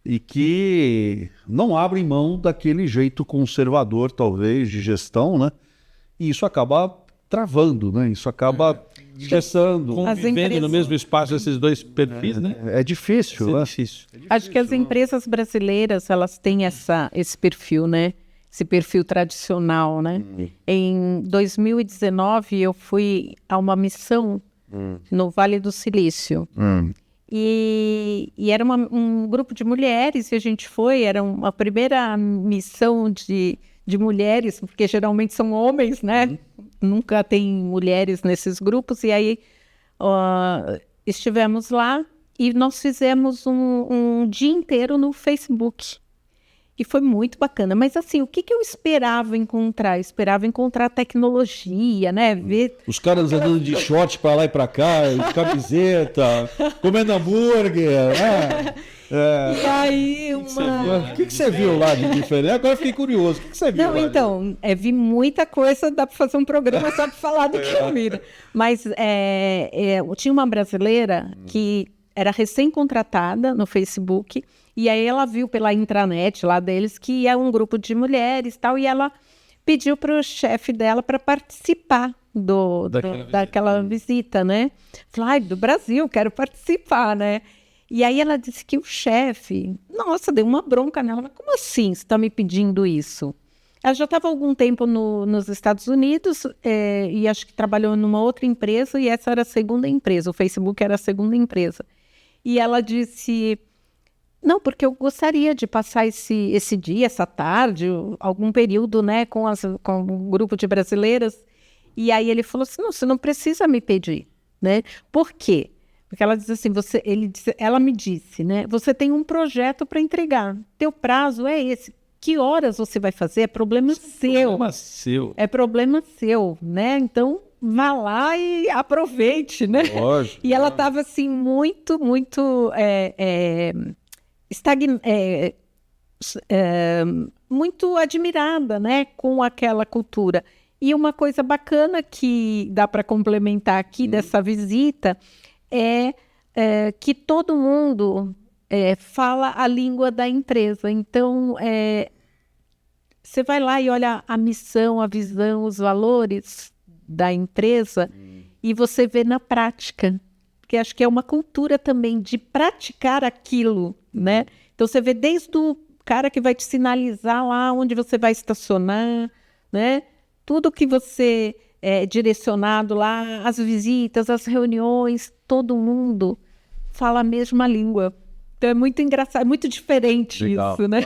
E que não abrem mão daquele jeito conservador, talvez, de gestão, né? E isso acaba travando, né? Isso acaba gestando. Convivendo no mesmo espaço esses dois perfis, né? É difícil, né? Acho que as empresas brasileiras, elas têm esse perfil, né? Esse perfil tradicional, né? Em 2019, eu fui a uma missão no Vale do Silício. E era um grupo de mulheres, e a gente foi, era uma primeira missão de mulheres, porque geralmente são homens, né? Nunca tem mulheres nesses grupos, e aí estivemos lá e nós fizemos um dia inteiro no Facebook. E foi muito bacana. Mas assim, o que eu esperava encontrar? Esperava encontrar tecnologia, né? Ver... Os caras andando de short para lá e para cá, de camiseta, comendo hambúrguer, né? E aí, O que você viu lá de diferente? Agora eu fiquei curioso. O que você viu Não, lá? então, vi muita coisa, dá para fazer um programa só para falar do que eu vi. Mas tinha uma brasileira que era recém-contratada no Facebook, e aí ela viu pela intranet lá deles que é um grupo de mulheres e tal, e ela pediu para o chefe dela para participar daquela visita, né? Falei, do Brasil, quero participar, né? E aí ela disse que o chefe, nossa, deu uma bronca nela. Mas como assim você está me pedindo isso? Ela já estava há algum tempo nos Estados Unidos e acho que trabalhou numa outra empresa, e essa era a segunda empresa, o Facebook era a segunda empresa. E ela disse, não, porque eu gostaria de passar esse dia, essa tarde, algum período, né, com um grupo de brasileiras. E aí ele falou assim, não, você não precisa me pedir, né? Por quê? Porque ela diz assim, ela me disse, né? Você tem um projeto para entregar. Teu prazo é esse. Que horas você vai fazer? É problema seu. Problema seu. É problema seu, né? Então, vá lá e aproveite, né? Lógico. E ela estava assim, muito, muito muito admirada, né? Com aquela cultura. E uma coisa bacana que dá para complementar aqui dessa visita é que todo mundo fala a língua da empresa. Então, você vai lá e olha a missão, a visão, os valores da empresa e você vê na prática. Porque acho que é uma cultura também de praticar aquilo, né? Então, você vê desde o cara que vai te sinalizar lá onde você vai estacionar, né? Tudo que você direcionado lá, as visitas, as reuniões, todo mundo fala a mesma língua. Então é muito engraçado, é muito diferente. Legal. Isso, né?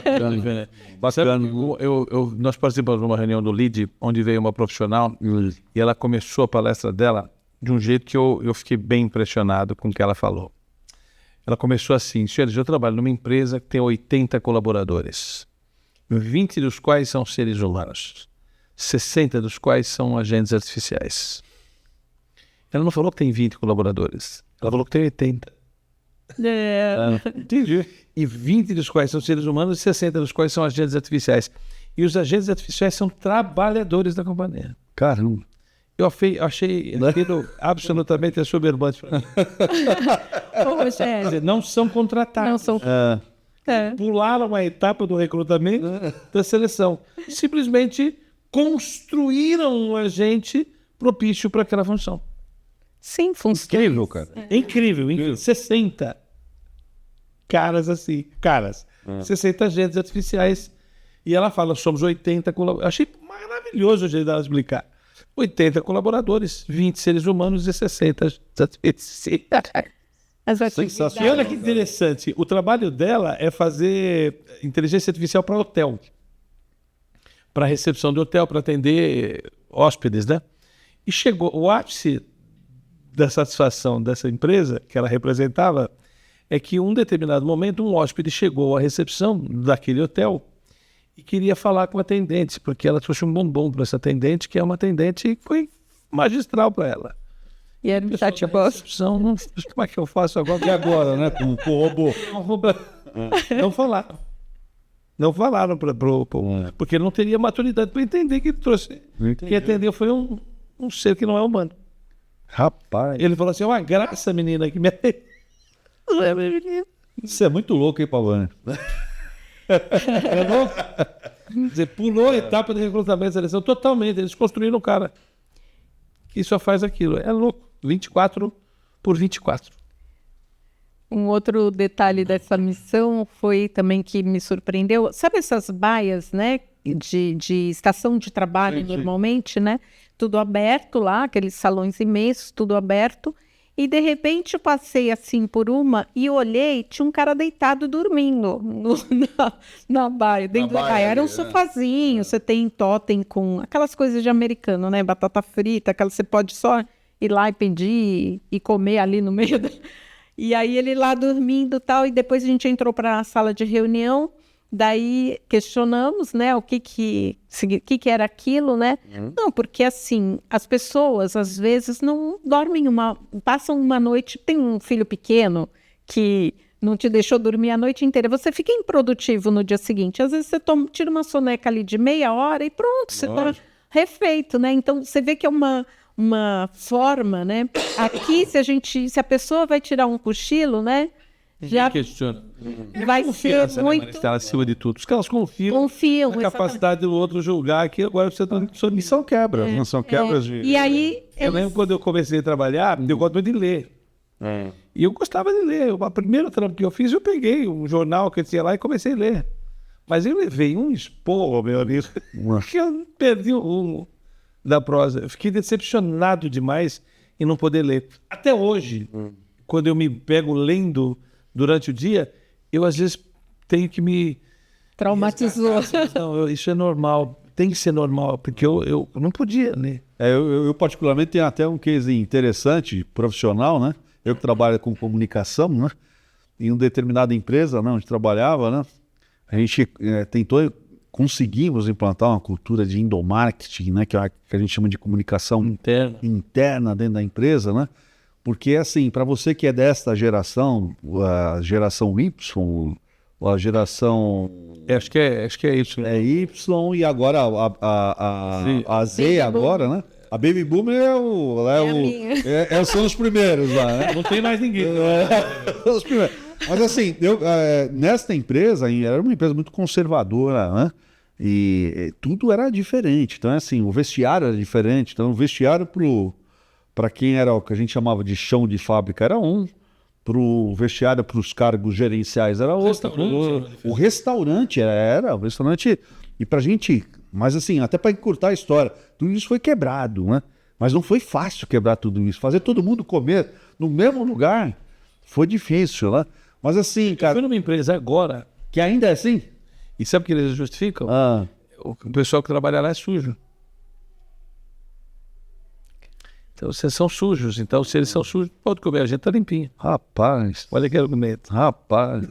Nós participamos de uma reunião do LEAD, onde veio uma profissional e ela começou a palestra dela de um jeito que eu fiquei bem impressionado com o que ela falou. Ela começou assim, senhores, eu trabalho numa empresa que tem 80 colaboradores, 20 dos quais são seres humanos. 60 dos quais são agentes artificiais. Ela não falou que tem 20 colaboradores. Ela falou que tem 80. Entendi. E 20 dos quais são seres humanos e 60 dos quais são agentes artificiais. E os agentes artificiais são trabalhadores da companhia. Caramba. Eu achei aquilo absolutamente assoberbante. Ô, Quer Rogério, dizer, não são contratados. não são... Pularam a etapa do recrutamento da seleção. Simplesmente construíram um agente propício para aquela função. Sim, funciona. Incrível, cara. Incrível. 60 caras assim, 60 agentes artificiais. E ela fala, somos 80 colaboradores. Achei maravilhoso o jeito dela explicar. 80 colaboradores, 20 seres humanos e 60 As Sensacional. E olha que interessante, o trabalho dela é fazer inteligência artificial para hotel. Para recepção de hotel, para atender hóspedes, né? E chegou o ápice da satisfação dessa empresa que ela representava é que em um determinado momento um hóspede chegou à recepção daquele hotel e queria falar com a atendente, porque ela trouxe um bombom para essa atendente, que é uma atendente que foi magistral para ela. E era um Da chatbot. recepção, como é que eu faço agora? E agora, né? Com o robô. Não falaram. Não falaram porque não teria maturidade para entender que ele trouxe. Quem atendeu foi um ser que não é humano. Rapaz. Ele falou assim: uma graça, menina, que me atendeu. Não é, menina. Isso é muito louco, hein, Pavani? É louco? Quer dizer, pulou a etapa de recrutamento e seleção totalmente. Eles construíram um cara que só faz aquilo. É louco. 24 por 24. Um outro detalhe dessa missão foi também que me surpreendeu. Sabe essas baias, né? De estação de trabalho, normalmente, né? Tudo aberto lá, aqueles salões imensos, tudo aberto. E, de repente, eu passei assim por uma e olhei, tinha um cara deitado dormindo na baia, dentro da baia. Era um sofazinho, você tem totem com aquelas coisas de americano, né? Batata frita, aquelas você pode só ir lá e pedir e comer ali no meio. E aí ele lá dormindo e tal, e depois a gente entrou para a sala de reunião, daí questionamos, né, o que era aquilo, né? Não, porque assim, as pessoas às vezes não dormem passam uma noite, tem um filho pequeno que não te deixou dormir a noite inteira, você fica improdutivo no dia seguinte, às vezes você tira uma soneca ali de meia hora e pronto, você tá refeito, né? Então você vê que é uma forma, né? Aqui, se a pessoa vai tirar um cochilo, né? Já questiona. vai ser muito... Maristela, acima de tudo. Os caras confiam na capacidade do outro julgar que agora você está... E são quebras, não são quebras de... E aí... Eu lembro quando eu comecei a trabalhar, eu gosto muito de ler. E eu gostava de ler. O primeiro trampo que eu fiz, eu peguei um jornal que eu tinha lá e comecei a ler. Mas eu levei um esporro, meu amigo, que eu perdi o rumo da prosa. Eu fiquei decepcionado demais em não poder ler. Até hoje, quando eu me pego lendo durante o dia, eu às vezes tenho que me... Traumatizou. Não, isso é normal. Tem que ser normal, porque eu não podia ler. Eu particularmente tenho até um case interessante, profissional, né? Eu que trabalho com comunicação, né? Em uma determinada empresa, né, onde trabalhava, né? A gente conseguimos implantar uma cultura de endomarketing, né? Que a gente chama de comunicação interna dentro da empresa, né? Porque, assim, para você que é desta geração, a geração Y, a geração... Acho que é isso. É Y e agora a Z agora, né? A Baby Boomer são os primeiros lá, né? Não tem mais ninguém. Os primeiros. Mas assim, nesta empresa, era uma empresa muito conservadora, né? E tudo era diferente. Então, assim, o vestiário era diferente. Então, o vestiário para quem era o que a gente chamava de chão de fábrica era um. Pro vestiário, para os cargos gerenciais era outro. O restaurante era. O restaurante... E pra gente... Mas assim, até para encurtar a história, tudo isso foi quebrado, né? Mas não foi fácil quebrar tudo isso. Fazer todo mundo comer no mesmo lugar foi difícil, né? Mas assim, cara... Eu fui numa empresa agora... Que ainda é assim? E sabe o que eles justificam? O pessoal que trabalha lá é sujo. Então, vocês são sujos. Então, se eles são sujos, pode comer. A gente tá limpinho. Rapaz. Olha que argumento. Rapaz.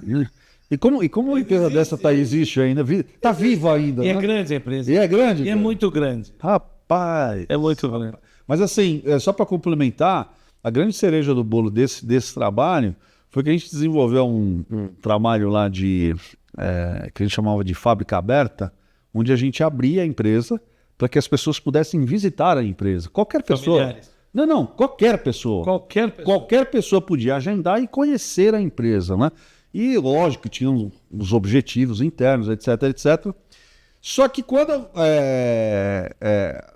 E como uma empresa dessa existe ainda? Tá viva ainda, E é né? grande a empresa. E é grande? E é muito grande. Rapaz. É muito grande. Mas assim, só para complementar, a grande cereja do bolo desse trabalho foi que a gente desenvolveu um trabalho lá que a gente chamava de fábrica aberta, onde a gente abria a empresa para que as pessoas pudessem visitar a empresa. Qualquer pessoa. Familiares. Não, qualquer pessoa. Qualquer pessoa. Pessoa podia agendar e conhecer a empresa, né? E lógico que tinham os objetivos internos, etc, etc. Só que quando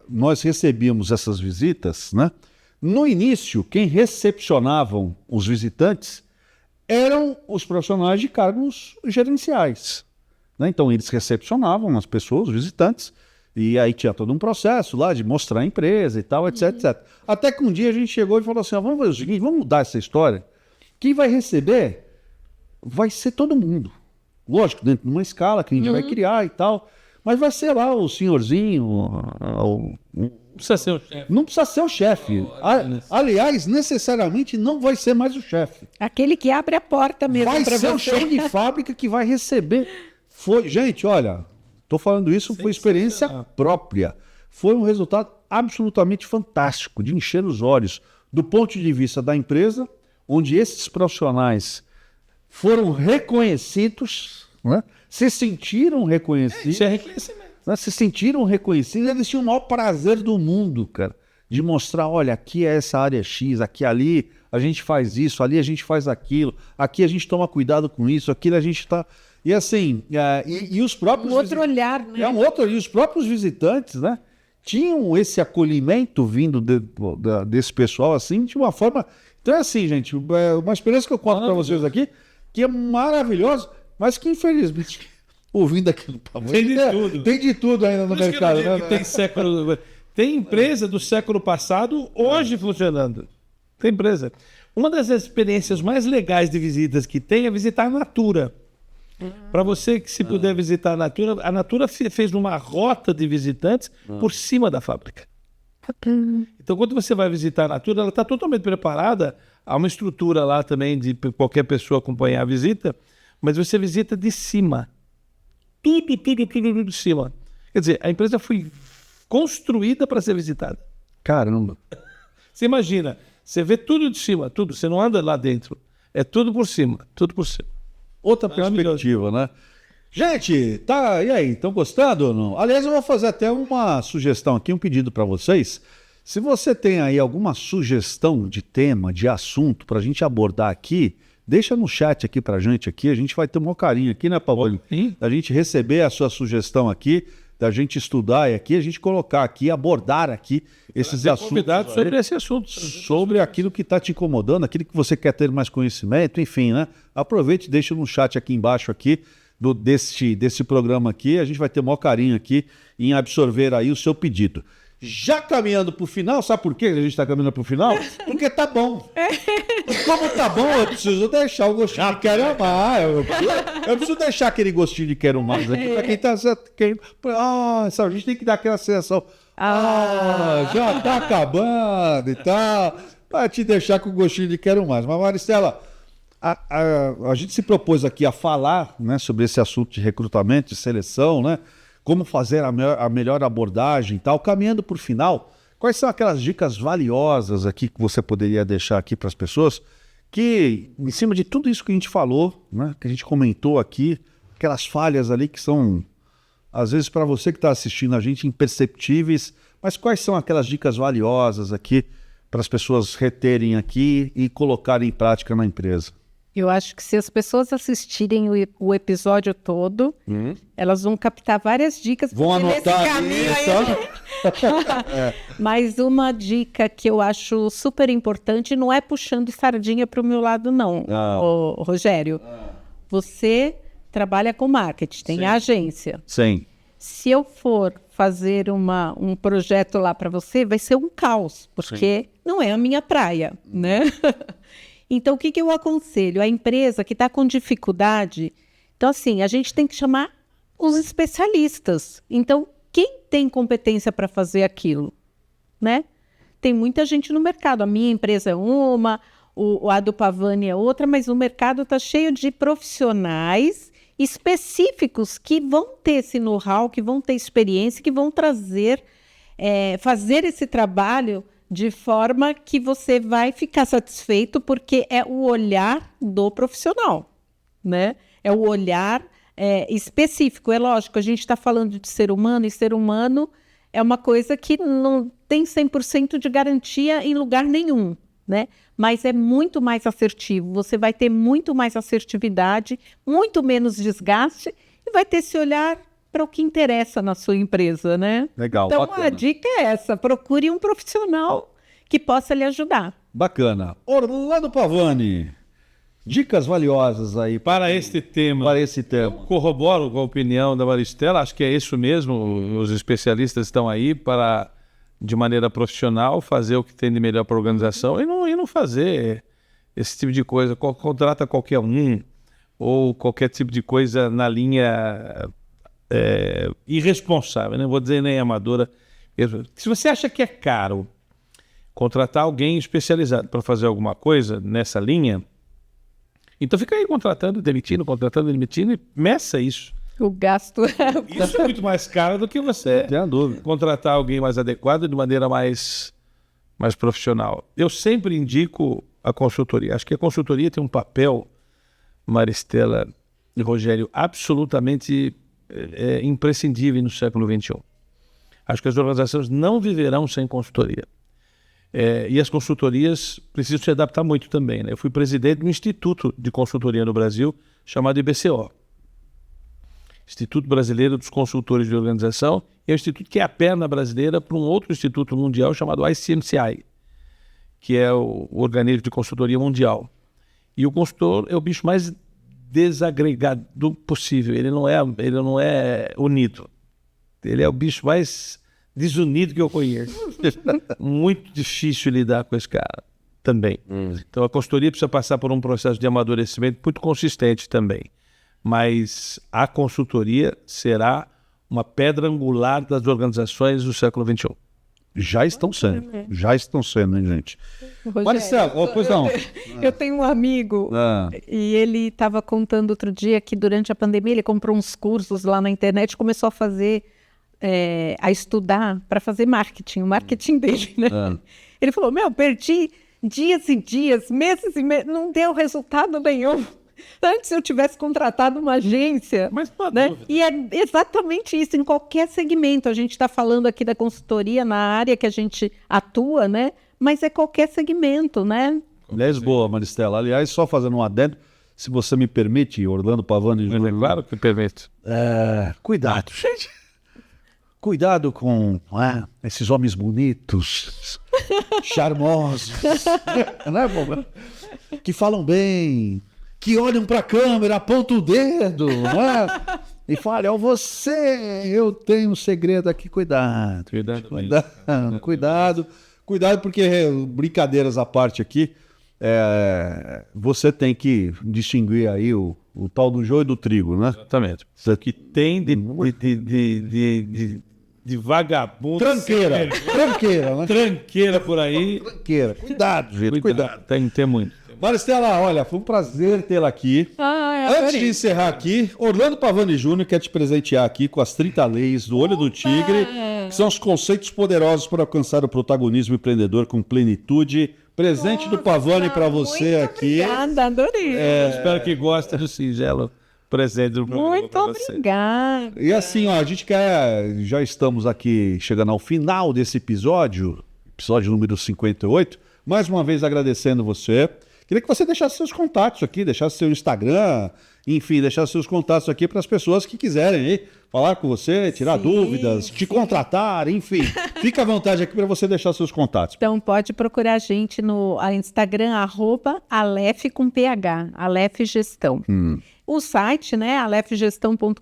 nós recebíamos essas visitas, né? No início, quem recepcionavam os visitantes eram os profissionais de cargos gerenciais, né? Então, eles recepcionavam as pessoas, os visitantes, e aí tinha todo um processo lá de mostrar a empresa e tal, etc, etc. Até que um dia a gente chegou e falou assim, ó, vamos fazer o seguinte, vamos mudar essa história. Quem vai receber vai ser todo mundo. Lógico, dentro de uma escala que a gente vai criar e tal, mas vai ser lá o senhorzinho, Não precisa ser o chefe. não precisa ser o chefe. Aliás, necessariamente não vai ser mais o chefe. Aquele que abre a porta mesmo Vai para ser o você. chão de fábrica que vai receber. Gente, olha, estou falando isso, foi experiência própria. Foi um resultado absolutamente fantástico, de encher os olhos, do ponto de vista da empresa, onde esses profissionais foram reconhecidos, né? Se sentiram reconhecidos. Isso é reconhecimento. Né? Se sentiram reconhecidos, eles tinham o maior prazer do mundo, cara, de mostrar, olha, aqui é essa área X, aqui ali a gente faz isso, ali a gente faz aquilo, aqui a gente toma cuidado com isso, aquilo a gente está... E assim, e os próprios... Um outro olhar, né? E os próprios visitantes, né, tinham esse acolhimento vindo desse pessoal, assim, de uma forma... Então é assim, gente, uma experiência que eu conto para vocês aqui, que é maravilhosa, mas que infelizmente, ouvindo aqui no Pavão, tem de tudo ainda no mercado, né? Tem empresa do século passado hoje funcionando. Tem empresa. Uma das experiências mais legais de visitas que tem é visitar a Natura. Para você que se puder visitar a Natura fez uma rota de visitantes por cima da fábrica. Então, quando você vai visitar a Natura, ela está totalmente preparada. Há uma estrutura lá também de qualquer pessoa acompanhar a visita, mas você visita de cima. Tudo de cima. Quer dizer, a empresa foi construída para ser visitada. Caramba. Você imagina, você vê tudo de cima, tudo. Você não anda lá dentro. É tudo por cima, tudo por cima. Outra perspectiva, né? Gente, tá, e aí, estão gostando ou não? Aliás, eu vou fazer até uma sugestão aqui, um pedido para vocês. Se você tem aí alguma sugestão de tema, de assunto para a gente abordar aqui, deixa no chat aqui para a gente vai ter um maior carinho aqui, né, Paulo? Da gente receber a sua sugestão aqui, da gente estudar e aqui, a gente colocar aqui, abordar aqui esses assuntos. Convidados sobre esse assunto. Sobre aquilo que está te incomodando, aquilo que você quer ter mais conhecimento, enfim, né? Aproveite e deixa no chat aqui embaixo aqui, desse programa aqui, a gente vai ter o maior carinho aqui em absorver aí o seu pedido. Já caminhando para o final, sabe por que a gente está caminhando para o final? Porque tá bom. E como tá bom, eu preciso deixar o gostinho de quero mais. Eu preciso deixar aquele gostinho de quero mais aqui para quem está... a gente tem que dar aquela sensação. Já tá acabando e tal. Para te deixar com o gostinho de quero mais. Mas, Maristela, a gente se propôs aqui a falar, né, sobre esse assunto de recrutamento, de seleção, né? Como fazer a melhor abordagem e tal. Caminhando por final, quais são aquelas dicas valiosas aqui que você poderia deixar aqui para as pessoas que, em cima de tudo isso que a gente falou, né, que a gente comentou aqui, aquelas falhas ali que são, às vezes, para você que está assistindo a gente, imperceptíveis, mas quais são aquelas dicas valiosas aqui para as pessoas reterem aqui e colocarem em prática na empresa? Eu acho que se as pessoas assistirem o episódio todo, elas vão captar várias dicas. Vão anotar Mas uma dica que eu acho super importante, não é puxando sardinha para o meu lado, não, Rogério. Você trabalha com marketing, tem a agência. Sim. Se eu for fazer um projeto lá para você, vai ser um caos, porque não é a minha praia, né? Então, o que eu aconselho? A empresa que está com dificuldade, então assim, a gente tem que chamar os especialistas. Então, quem tem competência para fazer aquilo, né? Tem muita gente no mercado. A minha empresa é uma, a do Pavani é outra, mas o mercado está cheio de profissionais específicos que vão ter esse know-how, que vão ter experiência, que vão trazer, fazer esse trabalho de forma que você vai ficar satisfeito, porque é o olhar do profissional, né? É o olhar específico. É lógico, a gente está falando de ser humano, e ser humano é uma coisa que não tem 100% de garantia em lugar nenhum, né? Mas é muito mais assertivo, você vai ter muito mais assertividade, muito menos desgaste e vai ter esse olhar para o que interessa na sua empresa, né? Legal, então, bacana. a dica é essa, procure um profissional que possa lhe ajudar. Bacana. Orlando Pavani, dicas valiosas aí Para este tema, para esse tema. corroboro com a opinião da Maristela, acho que é isso mesmo, os especialistas estão aí para, de maneira profissional, fazer o que tem de melhor para a organização e não fazer esse tipo de coisa, contrata qualquer um ou qualquer tipo de coisa na linha irresponsável, não vou dizer nem amadora. Se você acha que é caro contratar alguém especializado para fazer alguma coisa nessa linha, então fica aí contratando, demitindo e meça isso. O gasto Isso é muito mais caro do que você Sem dúvida. contratar alguém mais adequado de maneira mais profissional. Eu sempre indico a consultoria. Acho que a consultoria tem um papel, Maristela e Rogério, absolutamente imprescindível no século XXI. Acho que as organizações não viverão sem consultoria. E as consultorias precisam se adaptar muito também, né? Eu fui presidente de um instituto de consultoria no Brasil chamado IBCO. Instituto Brasileiro dos Consultores de Organização, é um instituto que é a perna brasileira para um outro instituto mundial chamado ICMCI, que é o organismo de consultoria mundial. E o consultor é o bicho mais desagregado possível, ele não é unido. Ele é o bicho mais desunido que eu conheço. Muito difícil lidar com esse cara também. Então a consultoria precisa passar por um processo de amadurecimento muito consistente também. Mas a consultoria será uma pedra angular das organizações do século XXI. Já estão sendo, hein, gente? Rogério, Marcelo, pois não. Eu tenho um amigo e ele estava contando outro dia que durante a pandemia ele comprou uns cursos lá na internet e começou a fazer, a estudar para fazer marketing, o marketing dele, né? Ele falou, perdi dias e dias, meses e meses, não deu resultado nenhum. Antes eu tivesse contratado uma agência, Mas, né? E é exatamente isso, em qualquer segmento. A gente está falando aqui da consultoria na área que a gente atua, né? Mas é qualquer segmento, né? Aliás, boa, Maristela. Aliás, só fazendo um adendo, se você me permite, Orlando Pavani. Claro que permito. Cuidado, gente. Cuidado com esses homens bonitos, charmosos, né, Boba? Que falam bem, que olham para a câmera, apontam o dedo, né? E falam, eu tenho um segredo aqui, cuidado. Cuidado, porque, brincadeiras à parte aqui, você tem que distinguir aí o tal do joio do trigo, né? Exatamente. Isso que tem de vagabundo. Tranqueira, né? Tranqueira por aí. Tranqueira. Cuidado, gente, cuidado. Tem que ter muito. Maristela, olha, foi um prazer tê-la aqui. Antes de encerrar aqui, Orlando Pavani Júnior quer te presentear aqui com as 30 leis do Olho do Tigre, que são os conceitos poderosos para alcançar o protagonismo empreendedor com plenitude. Presente do Pavani para você muito aqui. Obrigada, adorei. Espero que goste do singelo presente do programa. Muito obrigada. E assim, ó, a gente já estamos aqui chegando ao final desse episódio número 58. Mais uma vez agradecendo você. Queria que você deixasse seus contatos aqui, deixasse seu Instagram, enfim, deixasse seus contatos aqui para as pessoas que quiserem aí falar com você, tirar dúvidas, te contratar, enfim. Fica à vontade aqui para você deixar seus contatos. Então pode procurar a gente no Instagram, @Alef com PH, Alef Gestão. O site, né, alefgestão.com.br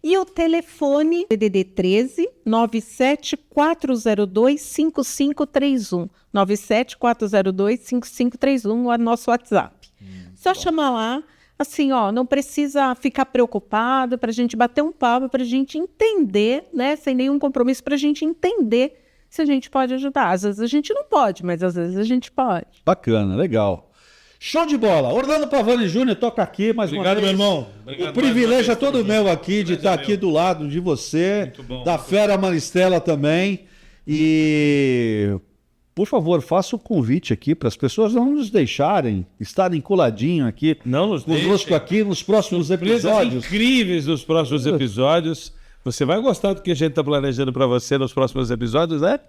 e o telefone DDD 13 97402 5531. 97402 5531 é o nosso WhatsApp. Só chamar lá, assim, não precisa ficar preocupado, para a gente bater um papo, para a gente entender, né, sem nenhum compromisso, para a gente entender se a gente pode ajudar. Às vezes a gente não pode, mas às vezes a gente pode. Bacana, legal. Show de bola. Orlando Pavani Júnior toca aqui mais uma vez. Obrigado, meu irmão. O privilégio é todo meu aqui de estar aqui do lado de você, da fera Maristela também. E, por favor, faça o convite aqui para as pessoas não nos deixarem estarem coladinho aqui Não nos conosco deixem. aqui nos próximos episódios. Incríveis dos próximos episódios. Você vai gostar do que a gente está planejando para você nos próximos episódios, né?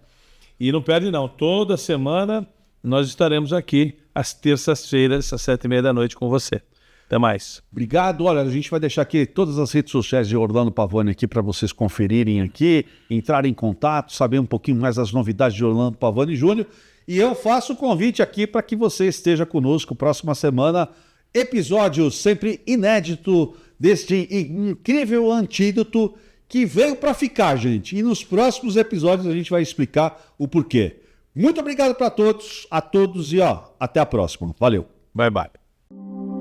E não perde não, toda semana nós estaremos aqui às terças-feiras, às 7h30 da noite com você. Até mais. Obrigado. Olha, a gente vai deixar aqui todas as redes sociais de Orlando Pavani aqui para vocês conferirem aqui, entrarem em contato, saber um pouquinho mais das novidades de Orlando Pavani Júnior. E eu faço o convite aqui para que você esteja conosco próxima semana. Episódio sempre inédito deste incrível antídoto que veio para ficar, gente. E nos próximos episódios a gente vai explicar o porquê. Muito obrigado para todos, a todos e até a próxima. Valeu. Bye, bye.